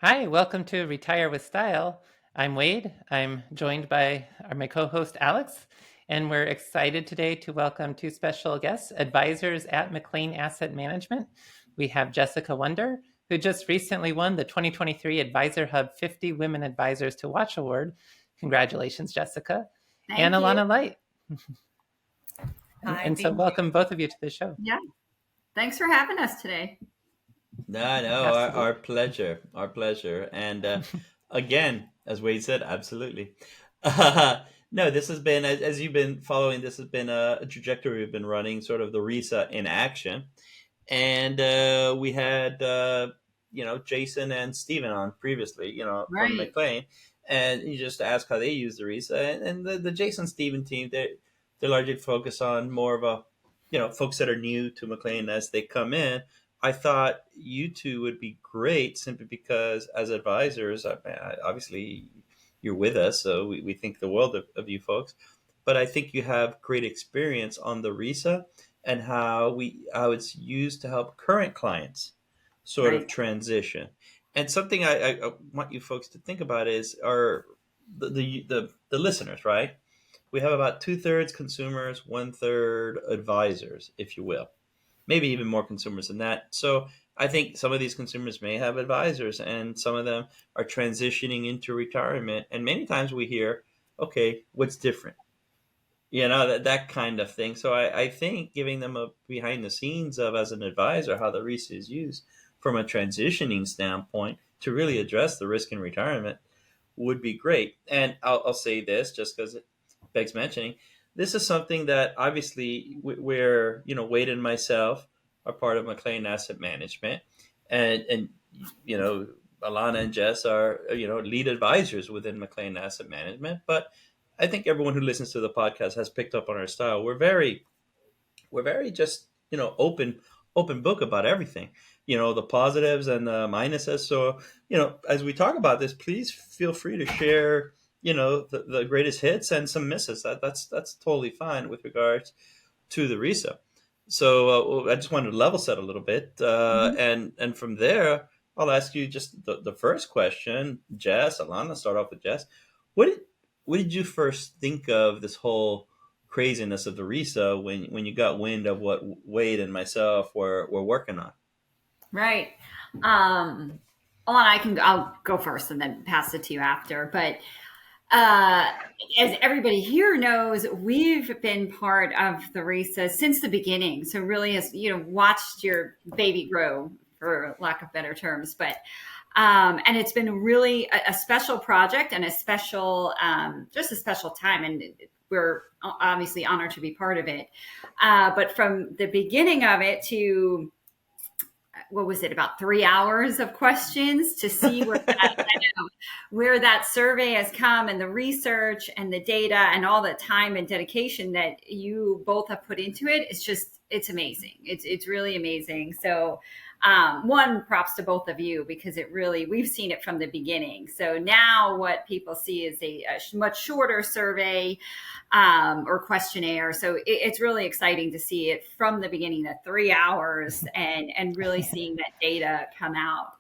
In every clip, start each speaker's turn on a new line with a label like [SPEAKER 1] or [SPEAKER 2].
[SPEAKER 1] Hi, welcome to Retire with Style. I'm Wade. I'm joined by my co-host Alex, and we're excited today to welcome two special guests, advisors at McLean Asset Management. We have Jessica Wunder, who just recently won the 2023 Advisor Hub 50 Women Advisors to Watch Award. Congratulations, Jessica. And
[SPEAKER 2] Thank you.
[SPEAKER 1] Alana Light.
[SPEAKER 3] Hi,
[SPEAKER 1] And so
[SPEAKER 3] thank you.
[SPEAKER 1] welcome both of you to the show.
[SPEAKER 2] Yeah. Thanks for having us today.
[SPEAKER 4] No, our
[SPEAKER 1] Absolutely.
[SPEAKER 4] pleasure, our pleasure. And again, as Wade said, absolutely. No, this has been, as you've been following, this has been a trajectory we've been running, sort of the RISA in action. And we had, Jason and Steven on previously, from
[SPEAKER 2] Right.
[SPEAKER 4] McLean. And you just ask how they use the RISA. And the Jason Steven team, they largely focus on more of folks that are new to McLean as they come in. I thought you two would be great simply because, as advisors, obviously you're with us, so we think the world of you folks. But I think you have great experience on the RISA and how it's used to help current clients sort of
[SPEAKER 2] Right.
[SPEAKER 4] transition. And something I want you folks to think about is the listeners, right? We have about 2/3 consumers, 1/3 advisors, if you will, maybe even more consumers than that. So I think some of these consumers may have advisors, and some of them are transitioning into retirement. And many times we hear, okay, what's different? That kind of thing. So I think giving them a behind the scenes of, as an advisor, how the RISA is used from a transitioning standpoint to really address the risk in retirement would be great. And I'll say this just because it begs mentioning. This is something that obviously where Wade and myself are part of McLean Asset Management, and Alana and Jess are lead advisors within McLean Asset Management. But I think everyone who listens to the podcast has picked up on our style. We're very just open book about everything, the positives and the minuses. So as we talk about this, please feel free to share the greatest hits and some misses. That's totally fine with regards to the RISA. So I just wanted to level set a little bit,
[SPEAKER 2] Mhm.
[SPEAKER 4] and from there I'll ask you just the first question. Jess, Alana, start off with Jess. What did you first think of this whole craziness of the RISA when you got wind of what Wade and myself were working on?
[SPEAKER 2] Right. Alana, I'll go first and then pass it to you after. But uh, as everybody here knows, we've been part of the RISA since the beginning. So really has, watched your baby grow, for lack of better terms. But and it's been really a special project and just a special time. And we're obviously honored to be part of it. But from the beginning of it to what was it, about 3 hours of questions to see where that survey has come, and the research and the data and all the time and dedication that you both have put into it. It's amazing. It's really amazing. So one, props to both of you, because we've seen it from the beginning. So now what people see is a much shorter survey or questionnaire. So it's really exciting to see it from the beginning, the 3 hours, and really seeing that data come out.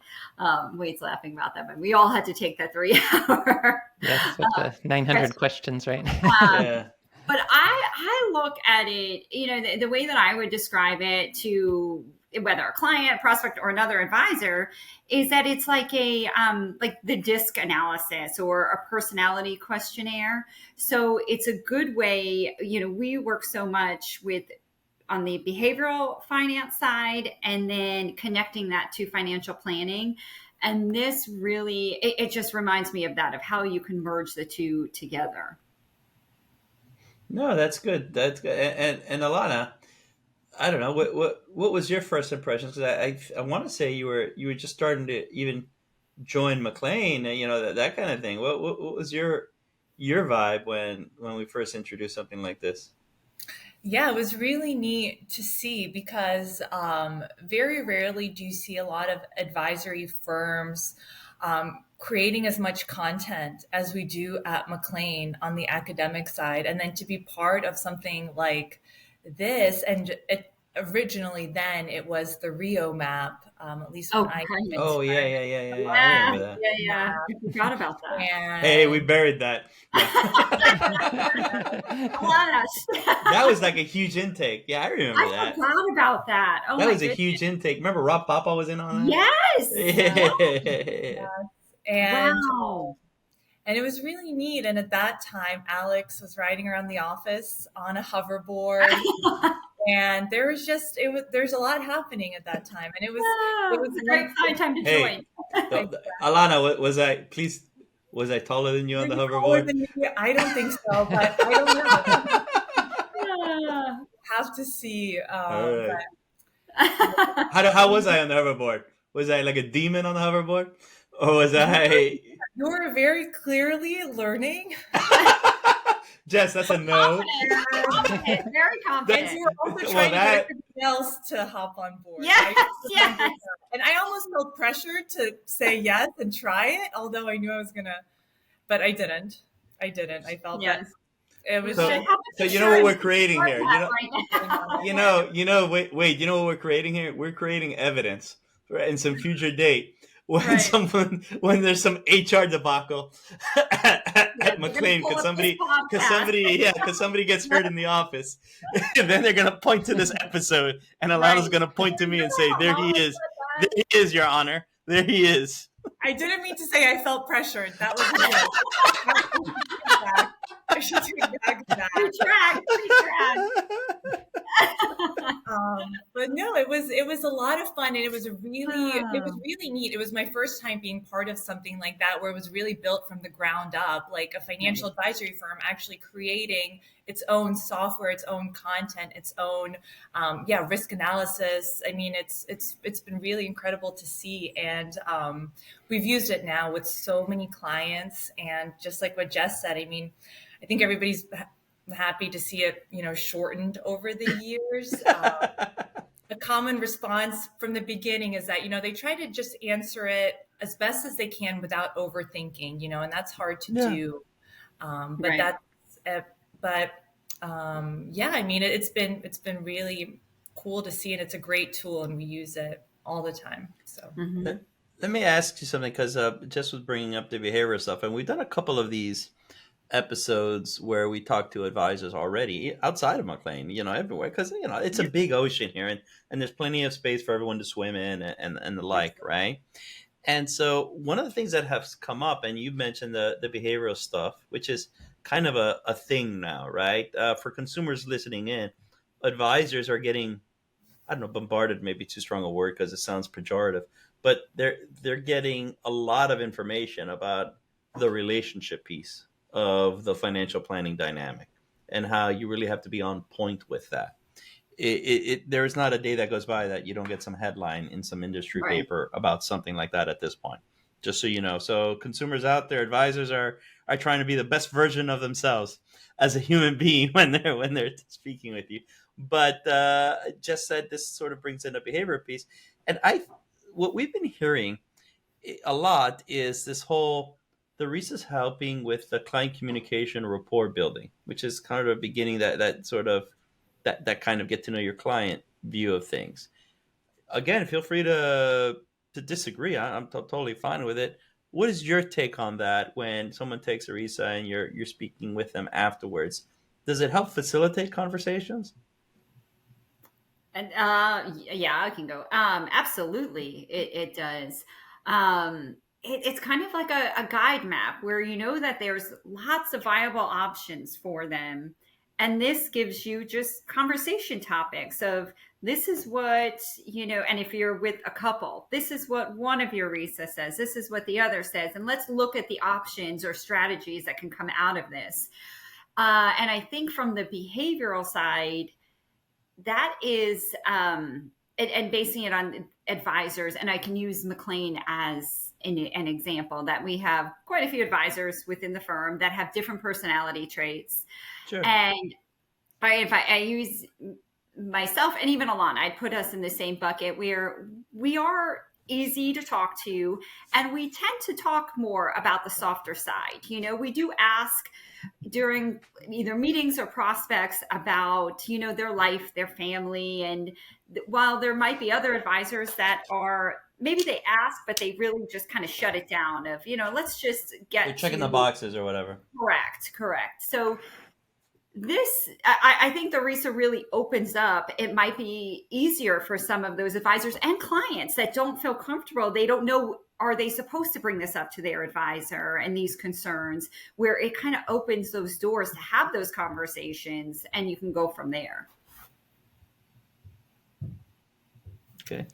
[SPEAKER 2] Wade's laughing about that, but we all had to take that 3 hour.
[SPEAKER 1] Yes, with the 900 questions, right?
[SPEAKER 2] Um,
[SPEAKER 4] Yeah.
[SPEAKER 2] but I look at it, the way that I would describe it to whether a client, prospect, or another advisor, is that it's like like the DISC analysis or a personality questionnaire. So it's a good way. We work so much with on the behavioral finance side, and then connecting that to financial planning. And this really, it just reminds me of that, of how you can merge the two together.
[SPEAKER 4] No, that's good. That's good. And Alana, I don't know what was your first impression? Because I want to say you were just starting to even join McLean, that kind of thing. What was your vibe when we first introduced something like this?
[SPEAKER 3] Yeah, it was really neat to see because very rarely do you see a lot of advisory firms creating as much content as we do at McLean on the academic side. And then to be part of something like this, and originally then it was the Rio map, at least when I
[SPEAKER 2] right.
[SPEAKER 4] Oh yeah,
[SPEAKER 3] started.
[SPEAKER 4] yeah, yeah, yeah, yeah. I
[SPEAKER 2] Yeah,
[SPEAKER 4] remember that.
[SPEAKER 2] yeah. I forgot about that.
[SPEAKER 4] Hey, we
[SPEAKER 3] And
[SPEAKER 4] buried that. Yeah.
[SPEAKER 2] Alanas.
[SPEAKER 4] That was like a huge intake. Yeah, I remember
[SPEAKER 2] I
[SPEAKER 4] that.
[SPEAKER 2] forgot about that. Oh
[SPEAKER 4] That
[SPEAKER 2] my
[SPEAKER 4] was a
[SPEAKER 2] goodness.
[SPEAKER 4] huge intake. Remember Rob Papa was in on that?
[SPEAKER 2] Yes.
[SPEAKER 4] Yeah.
[SPEAKER 3] and
[SPEAKER 2] Wow.
[SPEAKER 3] and it was really neat. And at that time, Alex was riding around the office on a hoverboard, and there's a lot happening at that time, and it was
[SPEAKER 2] It's a great time to
[SPEAKER 4] Hey,
[SPEAKER 2] join.
[SPEAKER 4] Alana, was I taller than you on the
[SPEAKER 3] Maybe taller
[SPEAKER 4] hoverboard?
[SPEAKER 3] than me. I don't think so, but I don't know.
[SPEAKER 2] Ah.
[SPEAKER 3] Have to see.
[SPEAKER 4] All right.
[SPEAKER 2] Ah.
[SPEAKER 4] How was I on the hoverboard? Was I like a demon on the hoverboard, or was I?
[SPEAKER 3] You were very clearly learning.
[SPEAKER 4] Jess, that's a no.
[SPEAKER 2] Confident, very
[SPEAKER 3] And
[SPEAKER 2] confident.
[SPEAKER 3] you were also
[SPEAKER 4] Well,
[SPEAKER 3] trying to
[SPEAKER 4] that-
[SPEAKER 3] get everybody else to hop on board.
[SPEAKER 2] Yes,
[SPEAKER 3] I
[SPEAKER 2] yes.
[SPEAKER 3] And I almost felt pressure to say yes and try it, although I knew I was gonna, but I didn't. I felt that
[SPEAKER 2] Yes.
[SPEAKER 3] it was
[SPEAKER 4] So-
[SPEAKER 3] just,
[SPEAKER 4] So you know what we're
[SPEAKER 2] Insurance
[SPEAKER 4] creating here.
[SPEAKER 2] right now.
[SPEAKER 4] Wait. You know what we're creating here? We're creating evidence, right, in some future date when
[SPEAKER 2] Right.
[SPEAKER 4] when there's some HR debacle at McLean because somebody gets hurt in the office, and then they're gonna point to this episode, and Alana's
[SPEAKER 2] Right.
[SPEAKER 4] gonna point to me and say, "There he is, Your Honor, there he is."
[SPEAKER 3] I didn't mean to say I felt pressured. That was a joke. I should take back that.
[SPEAKER 2] Retract.
[SPEAKER 3] But no, it was a lot of fun, and it was really neat. It was my first time being part of something like that, where it was really built from the ground up, like a financial advisory firm actually creating its own software, its own content, its own risk analysis. I mean, it's been really incredible to see, and we've used it now with so many clients. And just like what Jess said, I mean, I think everybody's happy to see it, shortened over the years. A common response from the beginning is that, they try to just answer it as best as they can without overthinking, and that's hard to do.
[SPEAKER 2] Right.
[SPEAKER 3] I mean, it's been really cool to see, and it's a great tool, and we use it all the time. So
[SPEAKER 4] Let me ask you something, because Jess was bringing up the behavioral stuff, and we've done a couple of these episodes where we talk to advisors already outside of McLean, everywhere, because it's a big ocean here, and there's plenty of space for everyone to swim in and the like, right? And so one of the things that has come up, and you mentioned the behavioral stuff, which is kind of a thing now, right? For consumers listening in, advisors are getting, I don't know, bombarded, maybe too strong a word because it sounds pejorative, but they're getting a lot of information about the relationship piece of the financial planning dynamic and how you really have to be on point with that. There is not a day that goes by that you don't get some headline in some industry paper about something like that at this point, just so you know. So consumers out there, advisors are trying to be the best version of themselves as a human being when they're speaking with you. But just said this sort of brings in a behavior piece. And what we've been hearing a lot is this whole, the RISA's helping with the client communication rapport building, which is kind of a beginning that sort of that kind of get to know your client view of things. Again, feel free to disagree. I'm totally fine with it. What is your take on that when someone takes a RISA and you're speaking with them afterwards? Does it help facilitate conversations?
[SPEAKER 2] And I can go. Absolutely, it does. It's kind of like a guide map where you know that there's lots of viable options for them. And this gives you just conversation topics of this is what, and if you're with a couple, this is what one of your RISA says, this is what the other says. And let's look at the options or strategies that can come out of this. And I think from the behavioral side, that is, and basing it on advisors, and I can use McLean as an example, that we have quite a few advisors within the firm that have different personality traits. Sure. And I use myself and even Alana, I'd put us in the same bucket where we are easy to talk to, and we tend to talk more about the softer side. We do ask, during either meetings or prospects about, their life, their family. And while there might be other advisors that are, maybe they ask, but they really just kind of shut it down of, let's just get
[SPEAKER 4] They're checking the boxes or whatever.
[SPEAKER 2] Correct. So I think the RISA really opens up. It might be easier for some of those advisors and clients that don't feel comfortable. They don't know, are they supposed to bring this up to their advisor and these concerns, where it kind of opens those doors to have those conversations, and you can go from there.
[SPEAKER 4] Okay.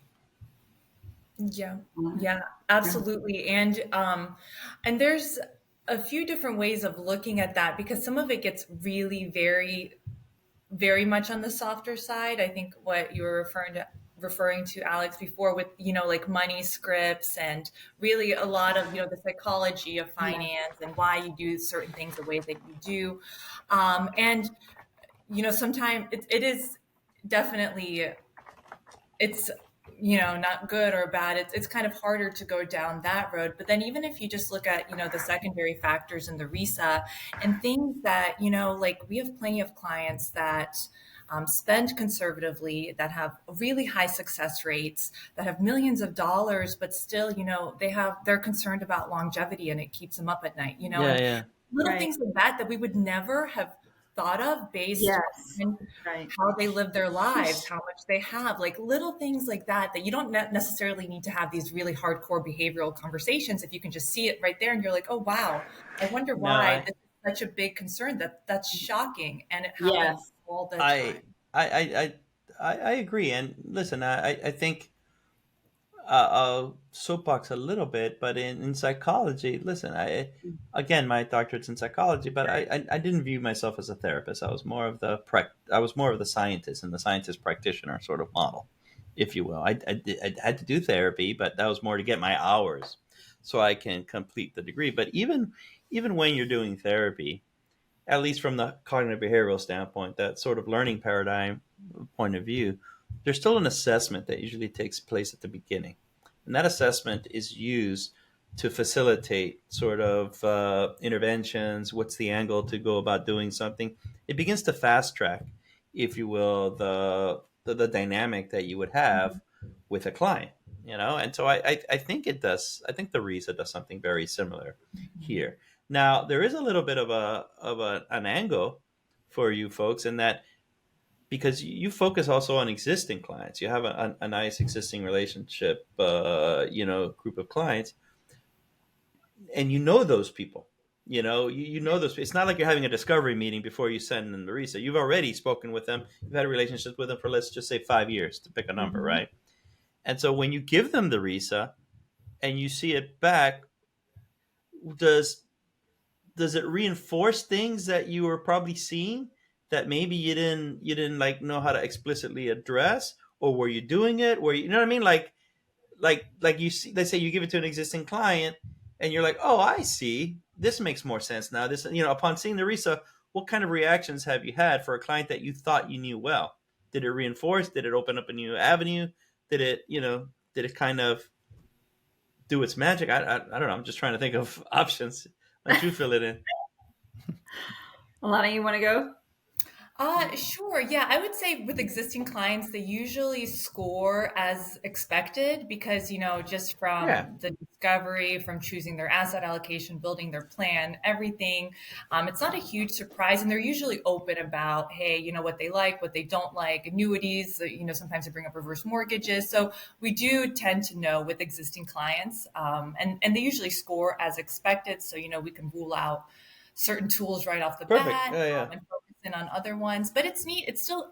[SPEAKER 3] Yeah, absolutely. And there's a few different ways of looking at that, because some of it gets really very, very much on the softer side. I think what you were referring to Alex before with, like money scripts, and really a lot of, the psychology of finance and why you do certain things the way that you do. And, sometimes it is definitely, it's, not good or bad. It's kind of harder to go down that road. But then even if you just look at, the secondary factors in the RISA and things that, like we have plenty of clients that spend conservatively, that have really high success rates, that have millions of dollars, but still, they're concerned about longevity, and it keeps them up at night, little things like that we would never have thought of based on how they live their lives, how much they have, like little things like that you don't necessarily need to have these really hardcore behavioral conversations. If you can just see it right there and you're like, oh, wow, I wonder why this is such a big concern. That's shocking. And it happens all the time.
[SPEAKER 4] I agree. And listen, I think I'll soapbox a little bit, but in psychology, listen, again, my doctorate's in psychology, but I didn't view myself as a therapist. I was more of the scientist and the scientist practitioner sort of model, if you will. I had to do therapy, but that was more to get my hours so I can complete the degree. But even when you're doing therapy, at least from the cognitive behavioral standpoint, that sort of learning paradigm point of view, there's still an assessment that usually takes place at the beginning. And that assessment is used to facilitate sort of interventions. What's the angle to go about doing something? It begins to fast track, if you will, the dynamic that you would have with a client, And so I think it does. I think the RISA does something very similar here. Now, there is a little bit of an angle for you folks in that, because you focus also on existing clients. You have a nice existing relationship, group of clients, and those people. You know those. It's not like you're having a discovery meeting before you send them the RISA. You've already spoken with them. You've had a relationship with them for, let's just say, 5 years, to pick a number, right? And so when you give them the RISA and you see it back, does it reinforce things that you were probably seeing that maybe you didn't like know how to explicitly address, or were you doing it? Were you know what I mean? Like you see, let's say you give it to an existing client and you're like, oh, I see, this makes more sense now. This, upon seeing the RISA, what kind of reactions have you had for a client that you thought you knew well? Did it reinforce? Did it open up a new avenue? Did it kind of do its magic? I don't know. I'm just trying to think of options. Let you fill it in.
[SPEAKER 2] Alana, you want to go?
[SPEAKER 3] Sure. Yeah, I would say with existing clients, they usually score as expected because, just from the discovery, from choosing their asset allocation, building their plan, everything, it's not a huge surprise. And they're usually open about, hey, what they like, what they don't like, annuities, sometimes they bring up reverse mortgages. So we do tend to know with existing clients, and they usually score as expected. So, we can rule out certain tools right off the bat. And focus in on other ones. But it's neat. It's still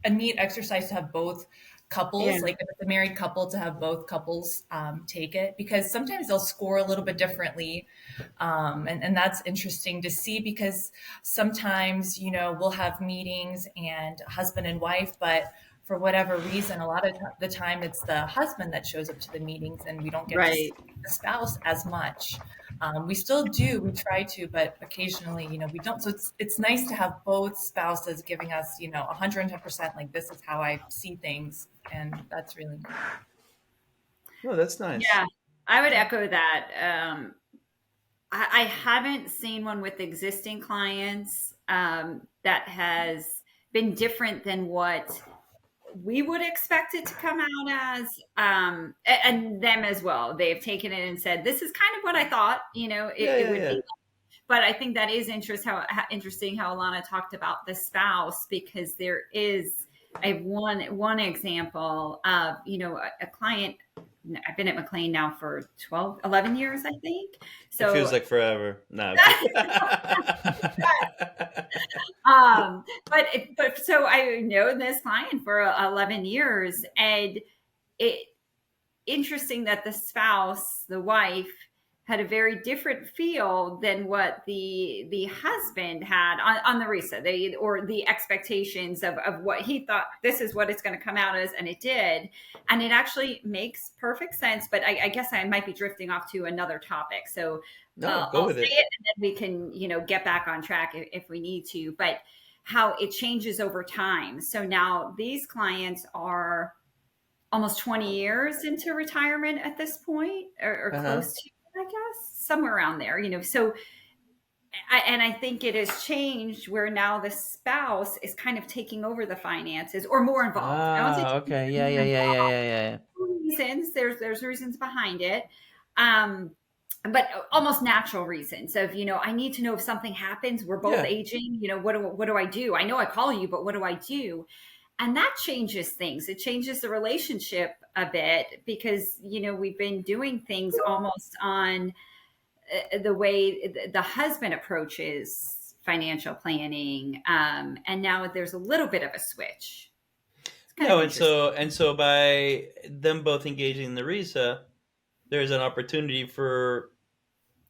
[SPEAKER 3] a neat exercise to have both couples, like if it's a married couple, to have both couples take it, because sometimes they'll score a little bit differently. And that's interesting to see, because sometimes, we'll have meetings and husband and wife, but for whatever reason, a lot of the time it's the husband that shows up to the meetings and we don't get to see the spouse as much. We still do, we try to, but occasionally, we don't. So it's nice to have both spouses giving us, 110%, like, this is how I see things. And that's really nice.
[SPEAKER 4] Oh, that's nice.
[SPEAKER 2] Yeah, I would echo that. I haven't seen one with existing clients that has been different than what we would expect it to come out as, and them as well. They've taken it and said, "This is kind of what I thought, it would
[SPEAKER 4] Yeah.
[SPEAKER 2] be." But I think that is interesting how Alana talked about the spouse, because there is one example of, a client. I've been at McLean now for 11 years, I think.
[SPEAKER 4] It
[SPEAKER 2] So,
[SPEAKER 4] feels like forever. No.
[SPEAKER 2] but so I know this client for 11 years, and it interesting that the spouse, the wife, had a very different feel than what the husband had on the RISA, or the expectations of what he thought this is what it's going to come out as, and it did. And it actually makes perfect sense. But I guess I might be drifting off to another topic. So
[SPEAKER 4] No, go
[SPEAKER 2] I'll
[SPEAKER 4] with
[SPEAKER 2] say
[SPEAKER 4] it.
[SPEAKER 2] it, and then we can, get back on track if we need to. But how it changes over time. So now these clients are almost 20 years into retirement at this point, or close to, I guess, somewhere around there, So, I think it has changed where now the spouse is kind of taking over the finances, or more involved. I won't say
[SPEAKER 4] Okay. Yeah.
[SPEAKER 2] reasons. There's reasons behind it. But almost natural reasons of, I need to know if something happens, we're both aging, what do I do? I know I call you, but what do I do? And that changes things. It changes the relationship a bit, because, we've been doing things almost on the way the husband approaches financial planning. And now there's a little bit of a switch.
[SPEAKER 4] And so by them both engaging in the RISA, there's an opportunity for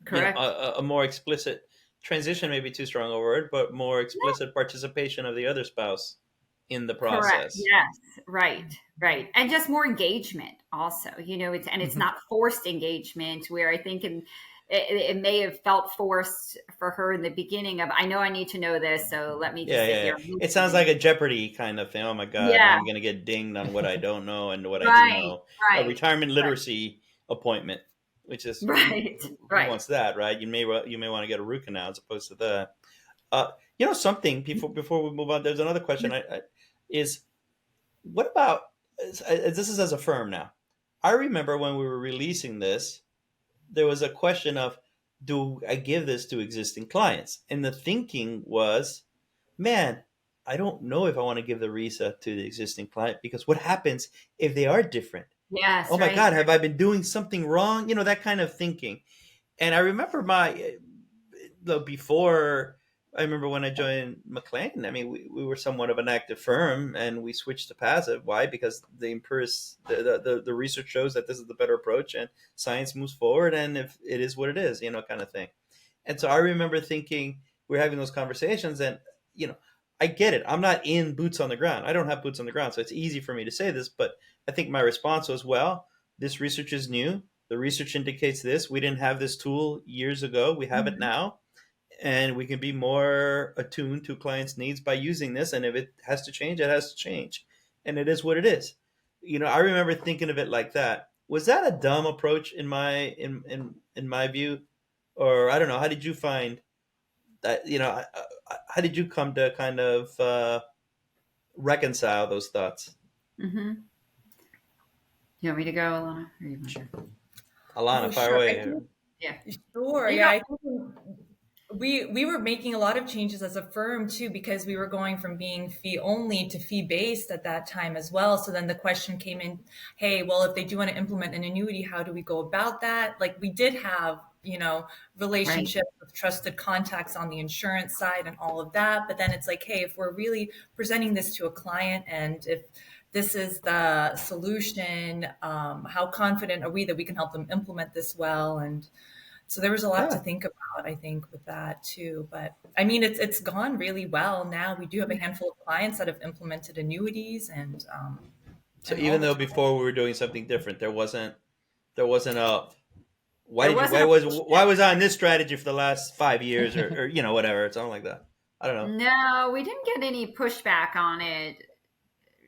[SPEAKER 2] correct,
[SPEAKER 4] a more explicit transition, maybe too strong a word, but more explicit participation of the other spouse in the process.
[SPEAKER 2] Correct. Yes. Right. And just more engagement also, it's not forced engagement, where I think it may have felt forced for her in the beginning of, I know I need to know this, so let me just sit here.
[SPEAKER 4] It sounds like a Jeopardy kind of thing. Oh my God, I'm going to get dinged on what I don't know and what I do know. A retirement literacy appointment, which is
[SPEAKER 2] who
[SPEAKER 4] wants that, right? You may want to get a root canal as opposed to that. Something before we move on, there's another question. Is what about this is as a firm now? I remember when we were releasing this, there was a question of, do I give this to existing clients? And the thinking was, man, I don't know if I want to give the RISA to the existing client, because what happens if they are different?
[SPEAKER 2] Yes.
[SPEAKER 4] Oh my God, have I been doing something wrong? That kind of thinking. And I remember before, I remember when I joined McLean, I mean, we were somewhat of an active firm, and we switched to passive. Why? Because the research shows that this is the better approach, and science moves forward, and if it is what it is, kind of thing. And so I remember thinking, we're having those conversations, and, I get it. I'm not in boots on the ground. I don't have boots on the ground. So it's easy for me to say this, but I think my response was, well, this research is new. The research indicates this. We didn't have this tool years ago. We have it now. And we can be more attuned to clients' needs by using this. And if it has to change, it has to change. And it is what it is. I remember thinking of it like that. Was that a dumb approach in my view? Or I don't know. How did you find that? How did you come to kind of reconcile those thoughts?
[SPEAKER 2] Mm-hmm. You want me to go, Alana? Or you want to?
[SPEAKER 4] Alana, fire away.
[SPEAKER 2] Yeah.
[SPEAKER 3] Sure. Yeah. I think we were making a lot of changes as a firm too, because we were going from being fee only to fee based at that time as well. So then the question came in, hey, well, if they do want to implement an annuity, how do we go about that? Like, we did have, relationships with trusted contacts on the insurance side and all of that. But then it's like, hey, if we're really presenting this to a client, and if this is the solution, how confident are we that we can help them implement this well? And so there was a lot to think about, I think, with that too. But I mean, it's gone really well now. We do have a handful of clients that have implemented annuities, and
[SPEAKER 4] so even though before we were doing something different, there wasn't a why was I on this strategy for the last 5 years or whatever, something like that. I don't know.
[SPEAKER 2] No, we didn't get any pushback on it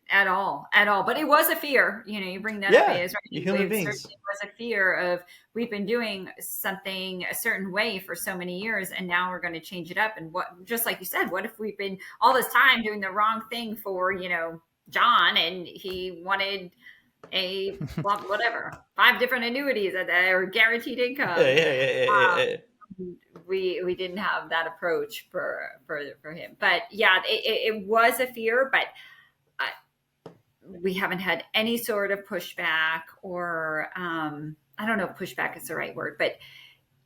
[SPEAKER 2] at all. But it was a fear. You bring that up, is right.
[SPEAKER 4] You human
[SPEAKER 2] It
[SPEAKER 4] beings.
[SPEAKER 2] certainly was a fear of, we've been doing something a certain way for so many years, and now we're going to change it up. And just like you said, what if we've been all this time doing the wrong thing for John, and he wanted whatever 5 different annuities or guaranteed income.
[SPEAKER 4] Yeah.
[SPEAKER 2] We didn't have that approach for him, but yeah, it was a fear, but we haven't had any sort of pushback, or I don't know if pushback is the right word, but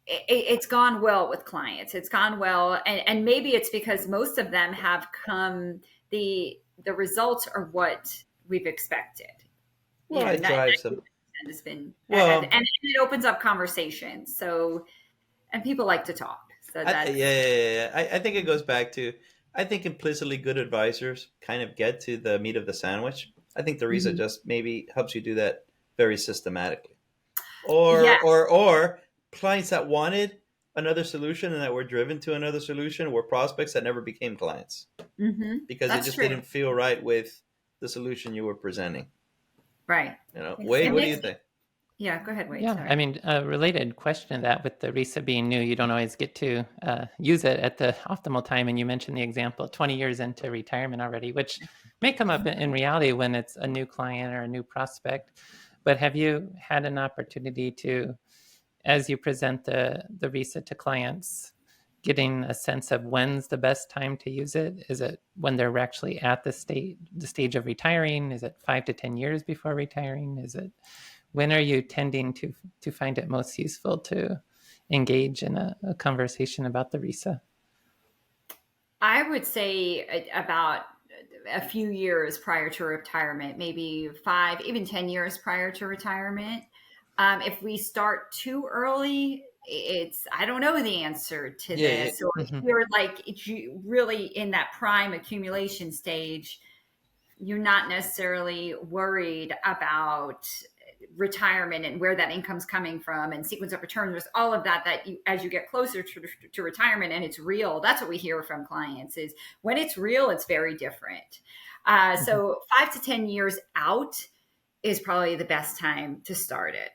[SPEAKER 2] it's gone well with clients. It's gone well, and maybe it's because most of them have come. The results are what we've expected.
[SPEAKER 4] Well, it drives them.
[SPEAKER 2] It's been, and it opens up conversations. So, and people like to talk. So that's,
[SPEAKER 4] I think it goes back to, I think implicitly good advisors kind of get to the meat of the sandwich. I think the RISA just maybe helps you do that very systematically. Or clients that wanted another solution and that were driven to another solution were prospects that never became clients because it just didn't feel right with the solution you were presenting.
[SPEAKER 2] Right.
[SPEAKER 4] Wade, what do you think?
[SPEAKER 2] Yeah, go ahead, Wade.
[SPEAKER 1] Yeah,
[SPEAKER 2] Sorry.
[SPEAKER 1] I mean, a related question to that, with the RISA being new, you don't always get to use it at the optimal time. And you mentioned the example 20 years into retirement already, which may come up in reality when it's a new client or a new prospect. But have you had an opportunity to, as you present the RISA to clients, getting a sense of when's the best time to use it? Is it when they're actually at the stage of retiring? Is it 5 to 10 years before retiring? Is it, when are you tending to find it most useful to engage in a conversation about the RISA?
[SPEAKER 2] I would say about a few years prior to retirement, maybe 5, even 10 years prior to retirement. If we start too early, I don't know the answer to this. Or if you're really in that prime accumulation stage, you're not necessarily worried about retirement and where that income's coming from and sequence of returns. There's all of that as you get closer to retirement and it's real, that's what we hear from clients, is when it's real, it's very different. So 5 to 10 years out is probably the best time to start it.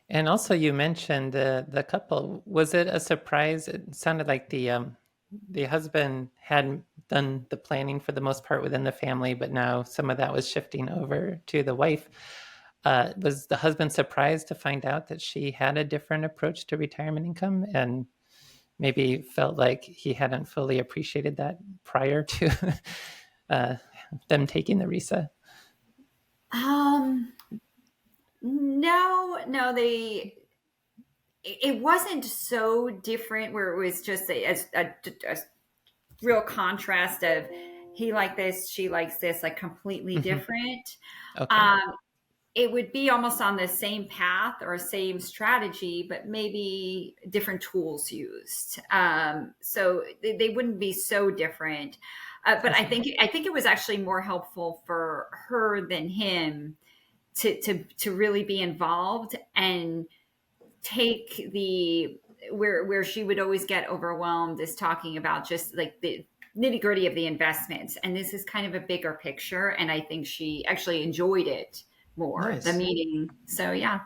[SPEAKER 1] And also, you mentioned the couple. Was it a surprise? It sounded like the husband had done the planning for the most part within the family, but now some of that was shifting over to the wife. Was the husband surprised to find out that she had a different approach to retirement income, and maybe felt like he hadn't fully appreciated that prior to them taking the RISA?
[SPEAKER 2] No, it wasn't so different where it was just a real contrast of he liked this, she likes this, like completely different.
[SPEAKER 1] Okay.
[SPEAKER 2] It would be almost on the same path or same strategy, but maybe different tools used. So they wouldn't be so different. But I think it was actually more helpful for her than him to really be involved and take where she would always get overwhelmed is talking about just like the nitty-gritty of the investments. And this is kind of a bigger picture. And I think she actually enjoyed it more, the meeting. So, yeah.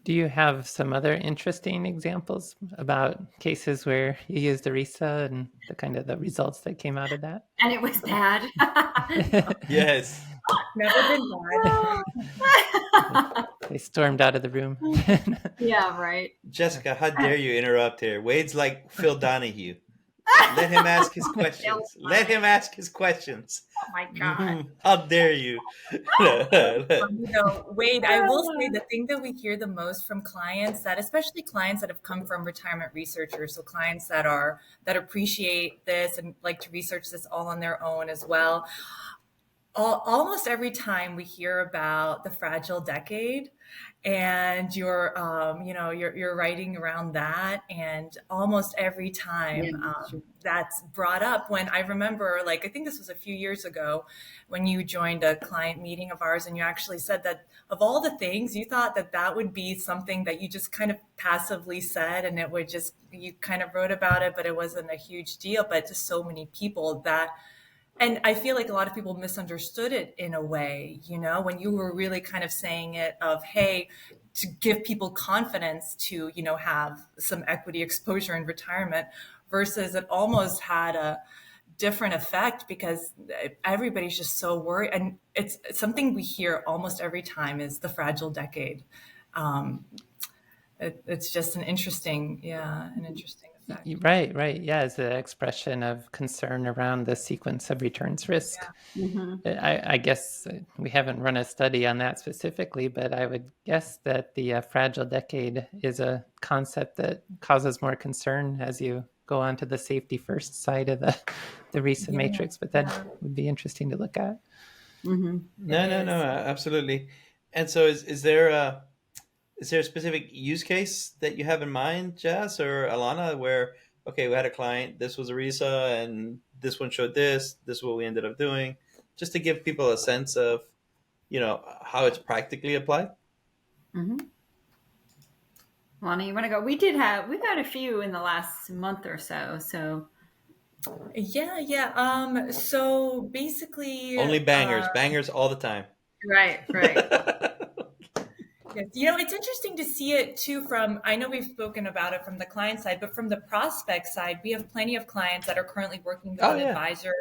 [SPEAKER 1] Do you have some other interesting examples about cases where you used the RISA and the kind of the results that came out of that?
[SPEAKER 2] And it was bad.
[SPEAKER 4] Yes.
[SPEAKER 3] Never been bad.
[SPEAKER 1] They stormed out of the room.
[SPEAKER 2] Yeah, right.
[SPEAKER 4] Jessica, how dare you interrupt here? Wade's like Phil Donahue. Let him ask his questions. Let him ask his questions.
[SPEAKER 2] Oh my God.
[SPEAKER 4] How dare you?
[SPEAKER 3] Wade, I will say the thing that we hear the most from clients, that especially clients that have come from retirement researchers, so clients that appreciate this and like to research this all on their own as well. almost every time we hear about the fragile decade, and you're writing around that, and almost every time that's brought up. When I remember, like, I think this was a few years ago when you joined a client meeting of ours, and you actually said that of all the things, you thought that that would be something that you just kind of passively said, and it would just, you kind of wrote about it, but it wasn't a huge deal. But to so many people that, and I feel like a lot of people misunderstood it in a way, when you were really kind of saying it of, hey, to give people confidence to, have some equity exposure in retirement, versus it almost had a different effect because everybody's just so worried. And it's something we hear almost every time is the fragile decade. It's just an interesting effect.
[SPEAKER 1] Right. Yeah, as an expression of concern around the sequence of returns risk.
[SPEAKER 2] Yeah. Mm-hmm.
[SPEAKER 1] I guess we haven't run a study on that specifically, but I would guess that the fragile decade is a concept that causes more concern as you go on to the safety first side of the RISA matrix. But that would be interesting to look at.
[SPEAKER 2] Mm-hmm.
[SPEAKER 4] No, absolutely. And so is there a specific use case that you have in mind, Jess or Alana, where, okay, we had a client, this was a RISA, and this one showed this is what we ended up doing, just to give people a sense of, how it's practically applied?
[SPEAKER 2] Mm-hmm. Alana, you want to go? We've had a few in the last month or so. So
[SPEAKER 3] so basically,
[SPEAKER 4] only bangers all the time.
[SPEAKER 2] Right.
[SPEAKER 3] Yes. It's interesting to see it too I know we've spoken about it from the client side, but from the prospect side, we have plenty of clients that are currently working with an advisor,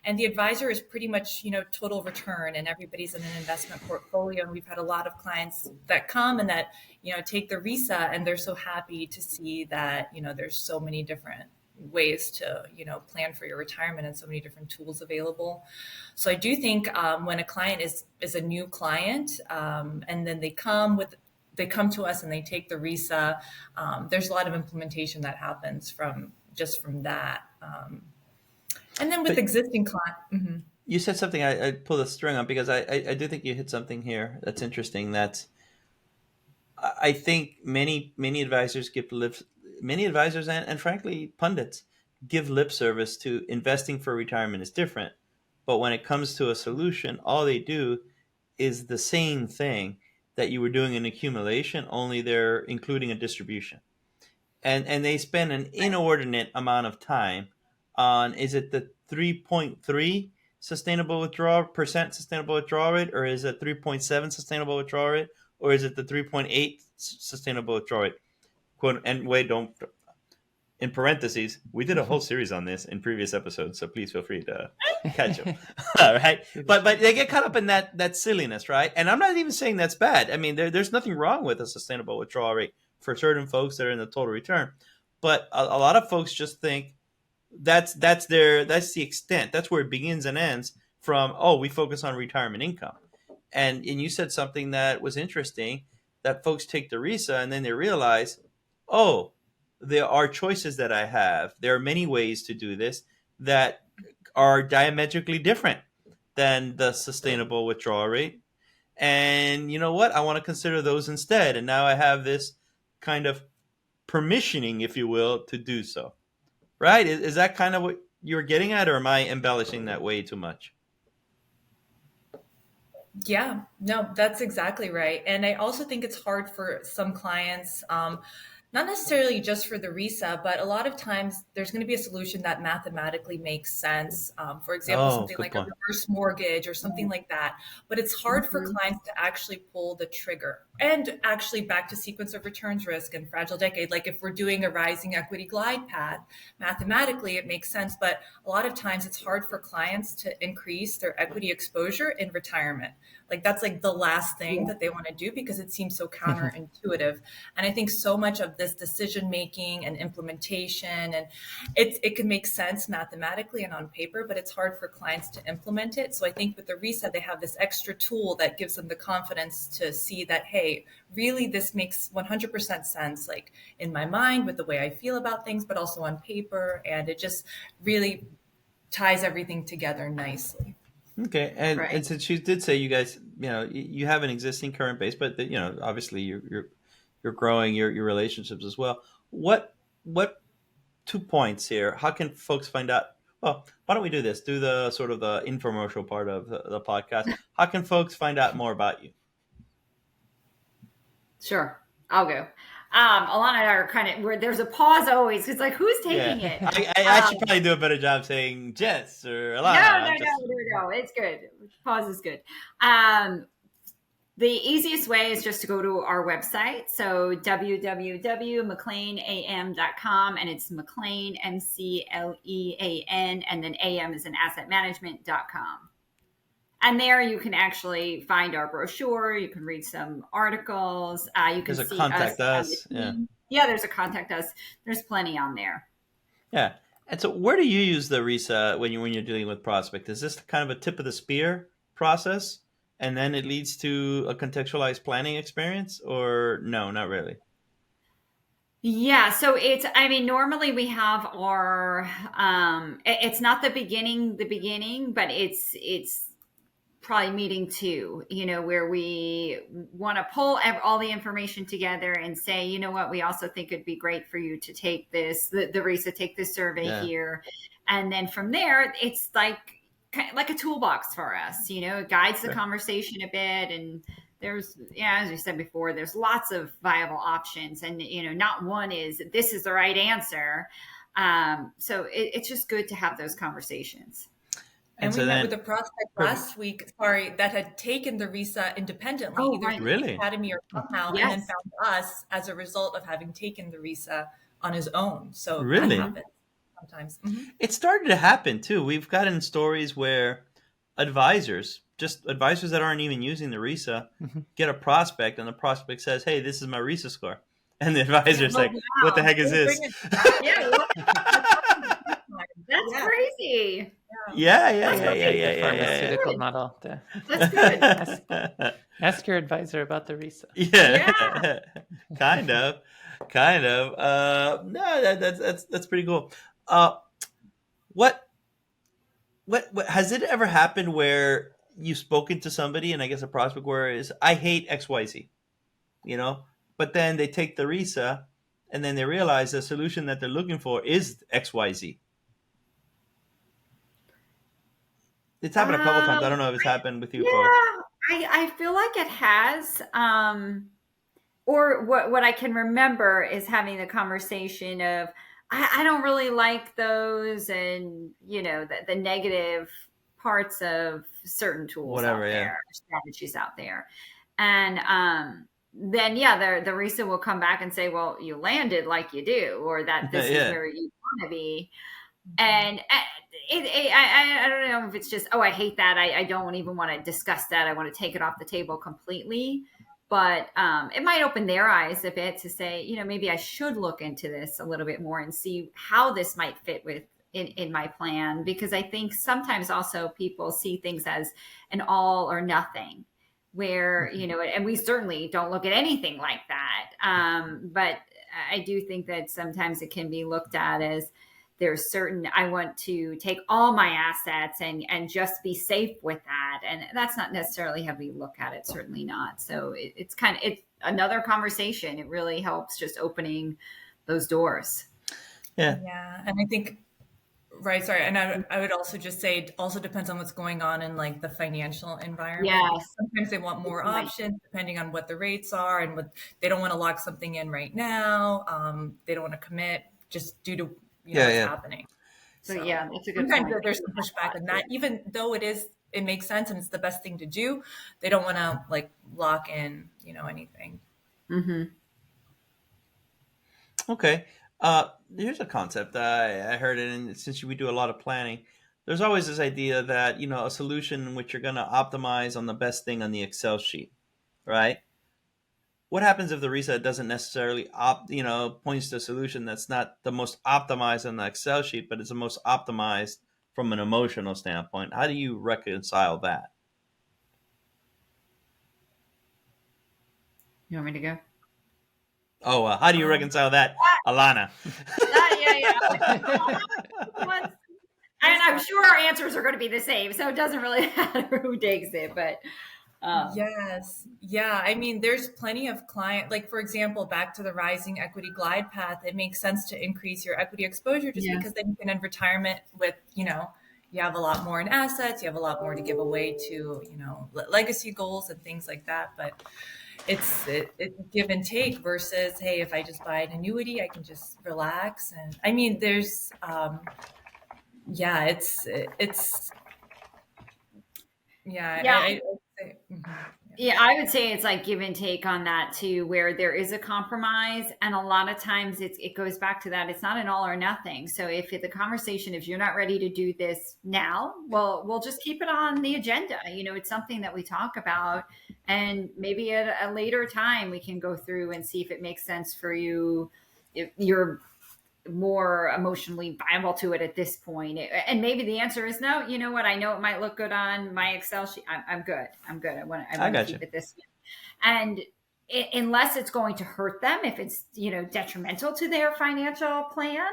[SPEAKER 3] and the advisor is pretty much, total return, and everybody's in an investment portfolio. And we've had a lot of clients that come and that, take the RISA, and they're so happy to see that, there's so many different ways to, plan for your retirement and so many different tools available. So I do think when a client is a new client, and then they come to us and they take the RISA, there's a lot of implementation that happens from that. And then with existing clients. Mm-hmm.
[SPEAKER 4] You said something I pulled a string on, because I do think you hit something here that's interesting. That I think many advisors and frankly pundits give lip service to investing for retirement is different. But when it comes to a solution, all they do is the same thing that you were doing in accumulation, only they're including a distribution. And they spend an inordinate amount of time on, is it the 3.3 sustainable withdrawal rate, or is it 3.7 sustainable withdrawal rate, or is it the 3.8 sustainable withdrawal rate? Quote, and wait, don't, in parentheses, we did a whole series on this in previous episodes, so please feel free to catch them. All right. But they get caught up in that silliness, right? And I'm not even saying that's bad. I mean, there's nothing wrong with a sustainable withdrawal rate for certain folks that are in the total return. But a lot of folks just think that's the extent. That's where it begins and ends from, we focus on retirement income. And you said something that was interesting, that folks take the RISA and then they realize, there are choices that I have. There are many ways to do this that are diametrically different than the sustainable withdrawal rate. And you know what? I want to consider those instead. And now I have this kind of permissioning, if you will, to do so. Right? Is that kind of what you're getting at, or am I embellishing that way too much?
[SPEAKER 3] Yeah, no, that's exactly right. And I also think it's hard for some clients, not necessarily just for the RISA, but a lot of times there's going to be a solution that mathematically makes sense. For example, something like a reverse mortgage or something like that. But it's hard for clients to actually pull the trigger. And actually, back to sequence of returns risk and fragile decade, like if we're doing a rising equity glide path, mathematically it makes sense. But a lot of times it's hard for clients to increase their equity exposure in retirement. Like that's like the last thing that they want to do, because it seems so counterintuitive. And I think so much of this decision making and implementation, and it can make sense mathematically and on paper, but it's hard for clients to implement it. So I think with the RISA, they have this extra tool that gives them the confidence to see that, hey, really this makes 100% sense, like in my mind with the way I feel about things, but also on paper. And it just really ties everything together nicely.
[SPEAKER 4] Okay, and
[SPEAKER 2] Right.
[SPEAKER 4] and since you did say you guys, you have an existing current base, but obviously you're growing your relationships as well. What 2 points here? How can folks find out? Well, why don't we do this? Do the sort of the infomercial part of the podcast. How can folks find out more about you?
[SPEAKER 2] Sure. I'll go. Alana and I are kind of where there's a pause always. It's like, who's taking it?
[SPEAKER 4] I should probably do a better job saying Jess or Alana.
[SPEAKER 2] No. It's good. Pause is good. The easiest way is just to go to our website. So www.mcleanam.com, and it's McLean, MCLEAN, and then AM is in assetmanagement.com. And there you can actually find our brochure. You can read some articles. You can see
[SPEAKER 4] contact us.
[SPEAKER 2] Yeah, there's a contact us. There's plenty on there.
[SPEAKER 4] Yeah. And so where do you use the RISA when you're dealing with prospect? Is this kind of a tip of the spear process? And then it leads to a contextualized planning experience, or no, not really?
[SPEAKER 2] Yeah, so normally we have our, it's not the beginning, but it's probably meeting two, where we want to pull all the information together and say, you know what, we also think it'd be great for you to take this, the RISA, take this survey here. And then from there, it's kind of like a toolbox for us, it guides the conversation a bit. And there's, as we said before, there's lots of viable options, and, not one is, this is the right answer. So it's just good to have those conversations.
[SPEAKER 3] And we met with a prospect last week, that had taken the RISA independently, either through the Academy or somehow, and then found us as a result of having taken the RISA on his own. So that happens sometimes. Mm-hmm.
[SPEAKER 4] It started to happen too. We've gotten stories where advisors that aren't even using the RISA, get a prospect, and the prospect says, "Hey, this is my RISA score," and the advisor's like, "What the heck is this?"
[SPEAKER 2] That's crazy.
[SPEAKER 1] Yeah. Pharmaceutical model.
[SPEAKER 2] That's good.
[SPEAKER 1] Ask your advisor about the RISA.
[SPEAKER 4] Yeah. kind of. No, that's pretty cool. What has it ever happened where you've spoken to somebody, and I guess a prospect where is, I hate XYZ, but then they take the RISA and then they realize the solution that they're looking for is XYZ? It's happened a couple times. I don't know if it's happened with you folks.
[SPEAKER 2] I feel like it has. Or what I can remember is having the conversation of, I don't really like those, and the negative parts of certain tools out there, strategies out there, and then the RISA will come back and say, well, you landed like you do, or that this is where you want to be, and I don't know if it's just, I hate that, I don't even want to discuss that, I want to take it off the table completely. But it might open their eyes a bit to say, maybe I should look into this a little bit more and see how this might fit in my plan. Because I think sometimes also people see things as an all or nothing, where, and we certainly don't look at anything like that. But I do think that sometimes it can be looked at as, there's certain, I want to take all my assets and just be safe with that. And that's not necessarily how we look at it. Certainly not. So it's another conversation. It really helps just opening those doors.
[SPEAKER 3] Yeah. And I think, and I would also just say, it also depends on what's going on in the financial environment.
[SPEAKER 2] Yes.
[SPEAKER 3] Sometimes they want more options depending on what the rates are, and what they don't want to lock something in right now. They don't want to commit just due to what's happening.
[SPEAKER 2] So that's a good
[SPEAKER 3] sometimes
[SPEAKER 2] point.
[SPEAKER 3] There's some pushback on that, even though it makes sense and it's the best thing to do. They don't want to lock in, anything.
[SPEAKER 2] Mm-hmm.
[SPEAKER 4] Okay. Here's a concept. I heard it, and since we do a lot of planning, there's always this idea that, a solution in which you're going to optimize on the best thing on the Excel sheet, right? What happens if the RISA doesn't necessarily points to a solution that's not the most optimized on the Excel sheet, but it's the most optimized from an emotional standpoint? How do you reconcile that?
[SPEAKER 2] You want me to go?
[SPEAKER 4] Oh, how do you reconcile that, Alana?
[SPEAKER 2] And I'm sure our answers are going to be the same, so it doesn't really matter who takes it. But
[SPEAKER 3] yes. Yeah. I mean, there's plenty of like, for example, back to the rising equity glide path, it makes sense to increase your equity exposure just because then you can, in retirement with, you have a lot more in assets, you have a lot more to give away to, legacy goals and things like that. But it's give and take versus, hey, if I just buy an annuity, I can just relax. And I mean, there's, it's,
[SPEAKER 2] yeah. I would say it's like give and take on that too, where there is a compromise. And a lot of times it goes back to that. It's not an all or nothing. So if the conversation, if you're not ready to do this now, well, we'll just keep it on the agenda. It's something that we talk about, and maybe at a later time we can go through and see if it makes sense for you, if you're more emotionally viable to it at this point. And maybe the answer is no. You know what? I know it might look good on my Excel sheet. I'm good. I want to keep it this way. And unless it's going to hurt them, if it's, detrimental to their financial plan,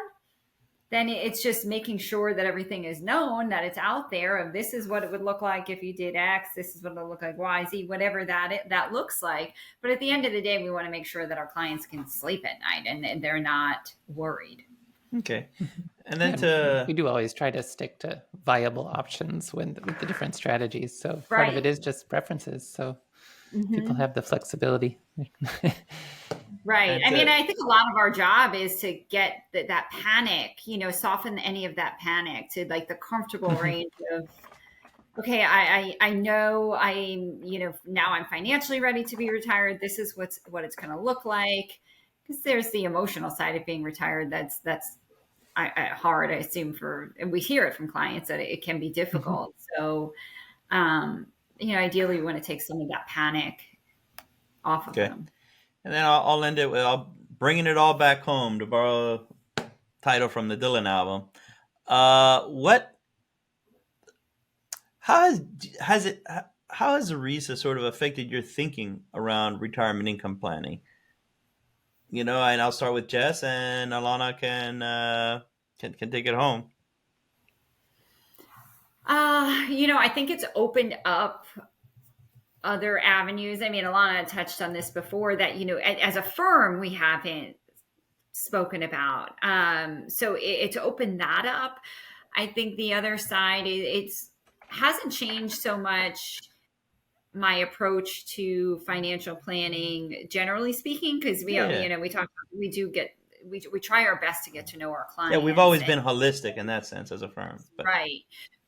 [SPEAKER 2] then it's just making sure that everything is known, that it's out there of this is what it would look like if you did X, this is what it'll look like Y, Z, whatever that looks like. But at the end of the day, we want to make sure that our clients can sleep at night and they're not worried.
[SPEAKER 4] Okay. And then
[SPEAKER 1] we do always try to stick to viable options with the different strategies. So part of it is just preferences. So people have the flexibility.
[SPEAKER 2] Right. I mean, I think a lot of our job is to get that panic, soften any of that panic to like the comfortable range of, okay, I know now I'm financially ready to be retired. This is what it's going to look like. Because there's the emotional side of being retired. That's hard, I assume, and we hear it from clients that it can be difficult. So, ideally we want to take some of that panic off of them.
[SPEAKER 4] And then I'll end it with bringing it all back home, to borrow a title from the Dylan album. How has RISA sort of affected your thinking around retirement income planning? And I'll start with Jess, and Alana can take it home.
[SPEAKER 2] I think it's opened up other avenues. I mean, Alana touched on this before that, as a firm, we haven't spoken about. So it's opened that up. I think the other side, it hasn't changed so much my approach to financial planning, generally speaking, because we try our best to get to know our clients.
[SPEAKER 4] Yeah, we've always been holistic in that sense as a firm. But.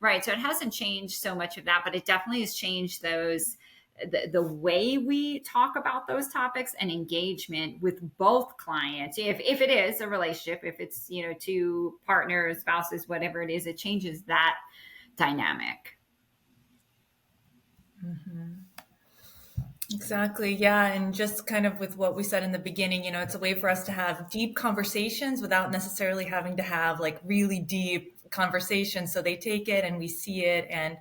[SPEAKER 2] Right. So it hasn't changed so much of that, but it definitely has changed the way we talk about those topics and engagement with both clients. If it is a relationship, if it's, two partners, spouses, whatever it is, it changes that dynamic.
[SPEAKER 3] Mm-hmm. Exactly. Yeah. And just kind of with what we said in the beginning, it's a way for us to have deep conversations without necessarily having to have like really deep conversations. So they take it and we see it, and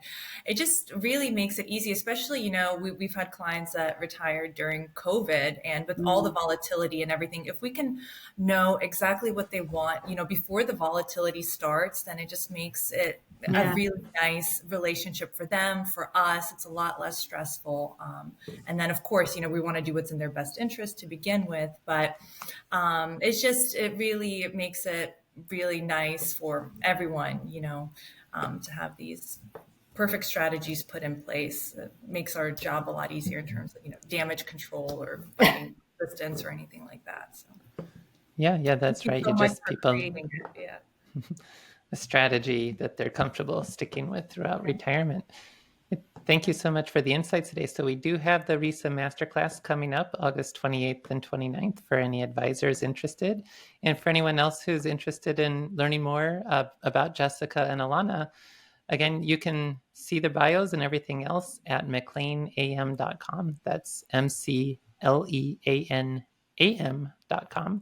[SPEAKER 3] it just really makes it easy, especially, we've had clients that retired during COVID, and with all the volatility and everything, if we can know exactly what they want, before the volatility starts, then it just makes it a really nice relationship for them, for us. It's a lot less stressful. And then of course, we want to do what's in their best interest to begin with, but it really makes it really nice for everyone, to have these perfect strategies put in place. It makes our job a lot easier in terms of, damage control or fighting resistance or anything like that. So
[SPEAKER 1] yeah, that's right.
[SPEAKER 3] So
[SPEAKER 1] You just people a strategy that they're comfortable sticking with throughout retirement. Thank you so much for the insights today. So we do have the RISA Masterclass coming up August 28th and 29th for any advisors interested. And for anyone else who's interested in learning more about Jessica and Alana, again, you can see the bios and everything else at McLeanAM.com. That's McLeanAM.com.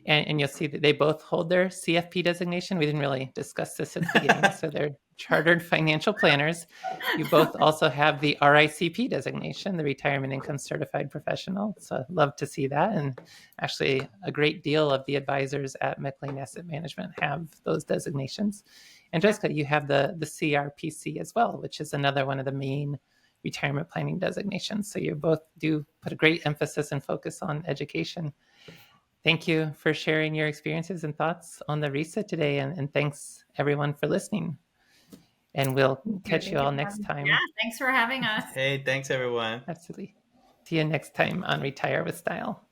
[SPEAKER 1] And you'll see that they both hold their CFP designation. We didn't really discuss this at the beginning. So they're chartered financial planners. You both also have the RICP designation, the Retirement Income Certified Professional. So I'd love to see that. And actually, a great deal of the advisors at McLean Asset Management have those designations. And Jessica, you have the CRPC as well, which is another one of the main retirement planning designations. So you both do put a great emphasis and focus on education. Thank you for sharing your experiences and thoughts on the RISA today. And thanks everyone for listening. And we'll catch you all next time.
[SPEAKER 2] Yeah, thanks for having us.
[SPEAKER 4] Hey, thanks everyone.
[SPEAKER 1] Absolutely. See you next time on Retire with Style.